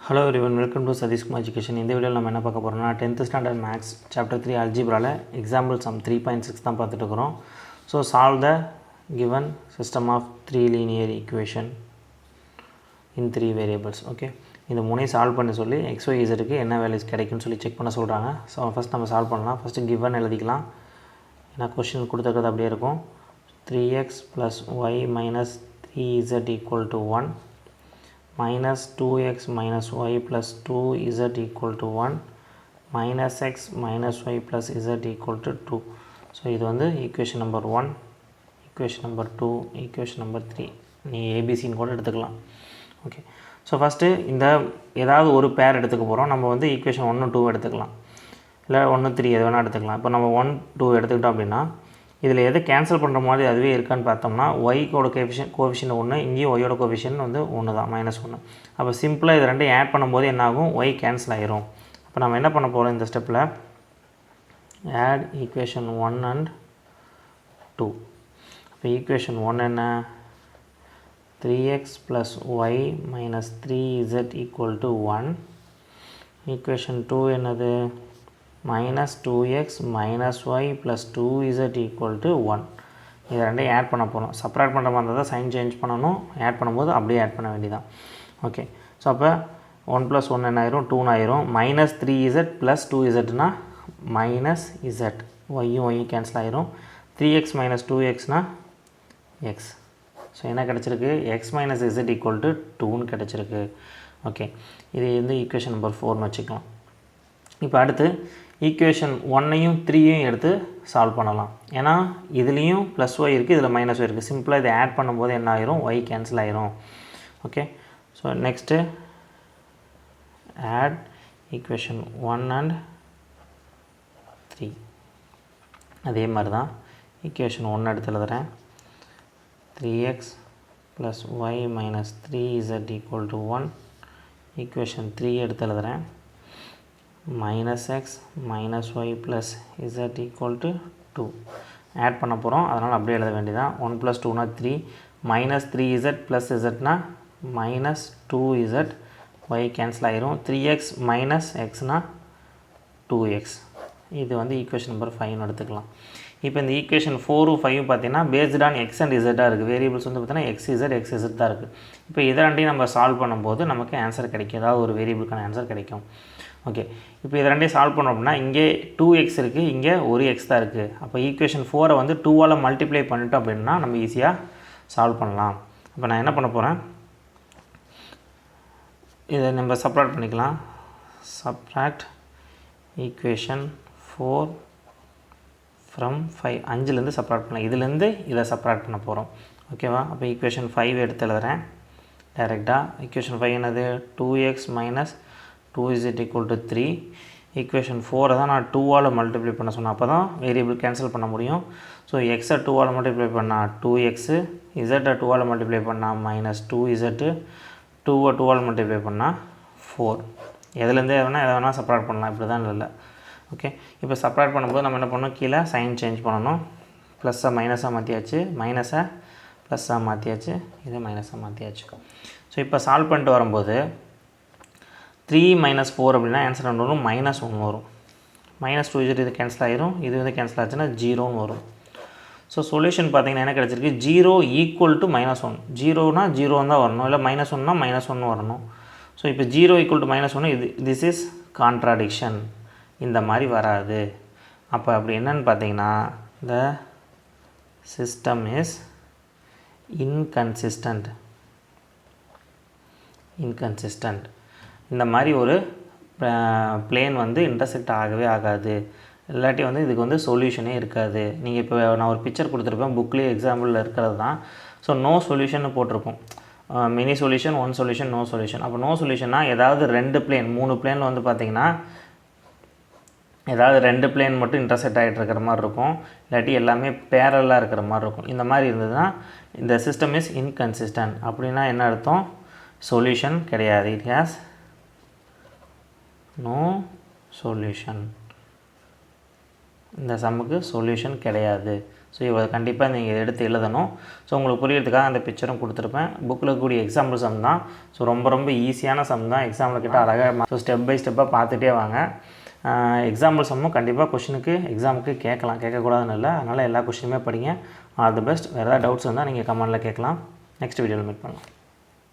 Hello everyone, welcome to Sadish Kumar Education. இந்த வீடியோவில் நம்ம என்ன பார்க்க போகிறோம்னா 10th ஸ்டாண்டர்ட் மேக்ஸ் சாப்டர் 3 அல்ஜிப்ராவில் எக்ஸாம்பிள் சம் 3.6 தான் பார்த்துட்டு இருக்கிறோம். So solve the given system of 3 linear equation in 3 variables. Okay, இந்த மூணையும் சால்வ் பண்ண சொல்லி XYZக்கு என்ன வேல்யூஸ் கிடைக்கும்னு சொல்லி செக் பண்ண சொல்கிறாங்க. ஸோ ஃபஸ்ட் நம்ம சால்வ் பண்ணலாம். ஃபஸ்ட்டு கிவன் எழுதிக்கலாம், ஏன்னா கொஸ்டின் கொடுத்துருக்கிறது அப்படியே இருக்கும். 3x + y - 3z = 1 minus 2x minus y plus 2z equal to 1 minus x minus y plus z equal to 2. So இது வந்து equation number 1, equation number 2, equation number 3. நீ ஏபிசின்னு கூட எடுத்துக்கலாம். ஓகே, ஸோ ஃபஸ்ட்டு இந்த ஏதாவது ஒரு பேர் எடுத்துக்க போகிறோம். நம்ம வந்து ஈக்குவேஷன் 1 2 எடுத்துக்கலாம், இல்லை 1 3 எது வேணால் எடுத்துக்கலாம். இப்போ நம்ம 1 2 எடுத்துக்கிட்டோம் அப்படின்னா இதில் எது கேன்சல் பண்ணுற மாதிரி அதுவே இருக்கான்னு பார்த்தோம்னா ஒய்க்கோட கோஎஃபிஷியன்ட் 1, இங்கேயும் ஒய்யோட கோஎஃபிஷியன்ட் வந்து 1 தான், -1. அப்போ சிம்பிளாக இது ரெண்டையும் ஆட் பண்ணும்போது என்னாகும், ஒய் கேன்சல் ஆகிரும். அப்போ நம்ம என்ன பண்ண போகிறோம் இந்த ஸ்டெப்பில், ஆட் ஈக்குவேஷன் 1 and 2. அப்போ ஈக்குவேஷன் 1 என்ன, 3x + y - 3z = 1. ஈக்குவேஷன் 2 என்னது, -2x - y + 2z = 1. இது ரெண்டையும் ஆட் பண்ண போகிறோம். செப்பரேட் பண்ணுற மாதிரி இருந்தால் தான் சைன் சேஞ்ச் பண்ணணும், ஆட் பண்ணும்போது அப்படியே ஆட் பண்ண வேண்டியதான். ஓகே, ஸோ அப்போ 1 + 1 என்ன ஆயிரும், 2 ஆயிரும். -3z + 2zனா -z, ஒய்யும் கேன்சல் ஆயிரும். 3x - 2xனா x. ஸோ என்ன கிடச்சிருக்கு, x - z = 2ன்னு கிடச்சிருக்கு. ஓகே, இது வந்து ஈக்குவேஷன் நம்பர் 4ன்னு வச்சுக்கலாம். இப்போ அடுத்து ஈக்குவேஷன் 1ஐயும் 3ஐயும் எடுத்து சால்வ் பண்ணலாம். ஏன்னா இதுலேயும் +y இருக்குது, இதில் -y இருக்குது. சிம்பிளாக இதை ஆட் பண்ணும்போது என்ன ஆயிரும், y கேன்சல் ஆயிரும். Okay, so next add equation 1 and 3. அதே மாதிரி தான் ஈக்குவேஷன் 1 எடுத்து எழுதுகிறேன். 3x + y - 3z = 1. ஈக்குவேஷன் 3 எடுத்து எழுதுகிறேன். -x - y + z = 2. ஆட் பண்ண போகிறோம், அதனால் அப்படியே எழுத வேண்டியதான். 1 + 2னா 3, -3z + zனா -2z, y கேன்சல் ஆயிரும். 3x - xனா 2x. இது வந்து ஈக்குவேஷன் நம்பர் 5ன்னு எடுத்துக்கலாம். இப்போ இந்த ஈக்குவேஷன் 4 5 பார்த்தீங்கன்னா based on x and z இருக்குது. வேரியபிள்ஸ் வந்து பார்த்தீங்கன்னா xz தான் இருக்குது. இப்போ இதை ரெண்டையும் நம்ம சால்வ் பண்ணும்போது நமக்கு ஆன்சர் கிடைக்கும், ஏதாவது ஒரு வேரியபிளுக்கான ஆன்சர் கிடைக்கும். ஓகே, இப்போ இதை ரெண்டையும் சால்வ் பண்ணோம் அப்படின்னா இங்கே 2x இருக்குது, இங்கே ஒரு x தான் இருக்குது. அப்போ ஈக்குவேஷன் 4 வந்து 2ஆல் மல்டிப்ளை பண்ணிட்டோம் அப்படின்னா நம்ம ஈஸியாக சால்வ் பண்ணலாம். அப்போ நான் என்ன பண்ண போகிறேன், இதை நம்ம சப்ராக்ட் பண்ணிக்கலாம். சப்ராக்ட் ஈக்குவேஷன் 4 ஃப்ரம் 5, 5லேருந்து சப்ராக்ட் பண்ணலாம். இதுலேருந்து இதை சப்ராக்ட் பண்ண போகிறோம். ஓகேவா, அப்போ ஈக்குவேஷன் 5 எடுத்து எழுதுகிறேன் டைரெக்டாக. ஈக்குவேஷன் 5 என்னது, 2x - 2z = 3. ஈக்குவேஷன் 4 தான் நான் 2ஆல் மல்டிப்ளை பண்ண சொன்னேன், அப்போ தான் வேரியபிள் கேன்சல் பண்ண முடியும். ஸோ எக்ஸை 2ஆல் மல்டிப்ளை பண்ணால் 2x, இசட்டை 2ஆல் மல்டிப்ளை பண்ணால் -2z, 2ஐ 2ஆல் மல்டிப்ளை பண்ணால் 4. எதுலேருந்து எதை வேணால் செப்பரேட் பண்ணலாம், இப்படி தான் இல்லை. ஓகே, இப்போ செப்பரேட் பண்ணும்போது நம்ம என்ன பண்ணணும், கீழே சைன் சேஞ்ச் பண்ணணும். ப்ளஸ்ஸை மைனஸாக மாற்றியாச்சு, மைனஸை ப்ளஸ்ஸாக மாற்றியாச்சு, இதை மைனஸாக மாற்றியாச்சு. ஸோ இப்போ சால்வ் பண்ணிட்டு வரும்போது 3 - 4 அப்படின்னா ஆன்சர் என்ன வரும், -1 வரும். -2z இது கேன்சல் ஆகிரும், இது வந்து கேன்சல் ஆச்சுன்னா 0ன்னு வரும். ஸோ சொல்யூஷன் பார்த்தீங்கன்னா என்ன கிடச்சிருக்கு, 0 = -1. 0னா 0 தான் வரணும், இல்லை -1னா -1 வரணும். ஸோ இப்போ 0 = -1, இது திஸ் இஸ் கான்ட்ராடிக்ஷன், இந்த மாதிரி வராது. அப்போ அப்படி என்னன்னு பார்த்தீங்கன்னா த சிஸ்டம் இஸ் இன்கன்சிஸ்டன்ட். இந்த மாதிரி ஒரு பிளேன் வந்து இன்டர்செக்ட் ஆகவே ஆகாது, இல்லாட்டி வந்து இதுக்கு வந்து சொல்யூஷனே இருக்காது. நீங்கள் இப்போ நான் ஒரு பிக்சர் கொடுத்துருப்பேன், புக்லேயே எக்ஸாம்பிளில் இருக்கிறது தான். ஸோ நோ சொல்யூஷன் போட்டிருக்கும், many solution, 1 solution, no solution. அப்போ நோ சொல்யூஷன்னா ஏதாவது 2 பிளேன் 3 பிளேனில் வந்து பார்த்திங்கன்னா ஏதாவது 2 பிளேன் மட்டும் இன்டர்செக்ட் ஆகிட்டு இருக்கிற மாதிரி இருக்கும், இல்லாட்டி எல்லாமே பேரலாக இருக்கிற மாதிரி இருக்கும். இந்த மாதிரி இருந்ததுன்னா இந்த சிஸ்டம் இஸ் இன்கன்சிஸ்டன்ட். அப்படின்னா என்ன அர்த்தம், சொல்யூஷன் கிடையாது, இட் ஹேஸ் நோ சொல்யூஷன். இந்த சம்முக்கு சொல்யூஷன் கிடையாது. ஸோ இதை கண்டிப்பாக நீங்கள் எடுத்து எழுதணும். ஸோ உங்களுக்கு புரியறதுக்காக அந்த பிக்சரும் கொடுத்துருப்பேன். புக்கில் கூடிய எக்ஸாம்பிள் சம் தான். ஸோ ரொம்ப ஈஸியான சம் தான். எக்ஸாமில் கிட்ட அழகாக ஸோ ஸ்டெப் பை ஸ்டெப்பாக பார்த்துட்டே வாங்க. எக்ஸாம்பிள் சம்மும் கண்டிப்பாக கொஷினுக்கு எக்ஸாமுக்கு கேட்கலாம், கேட்கக்கூடாதுன்னு இல்லை. அதனால் எல்லா கொஷினுமே படிங்க. All the best. வேறு ஏதாவது டவுட்ஸ் இருந்தால் நீங்கள் கமெண்டில் கேட்கலாம். நெக்ஸ்ட் வீடியோவில் மீட் பண்ணலாம்.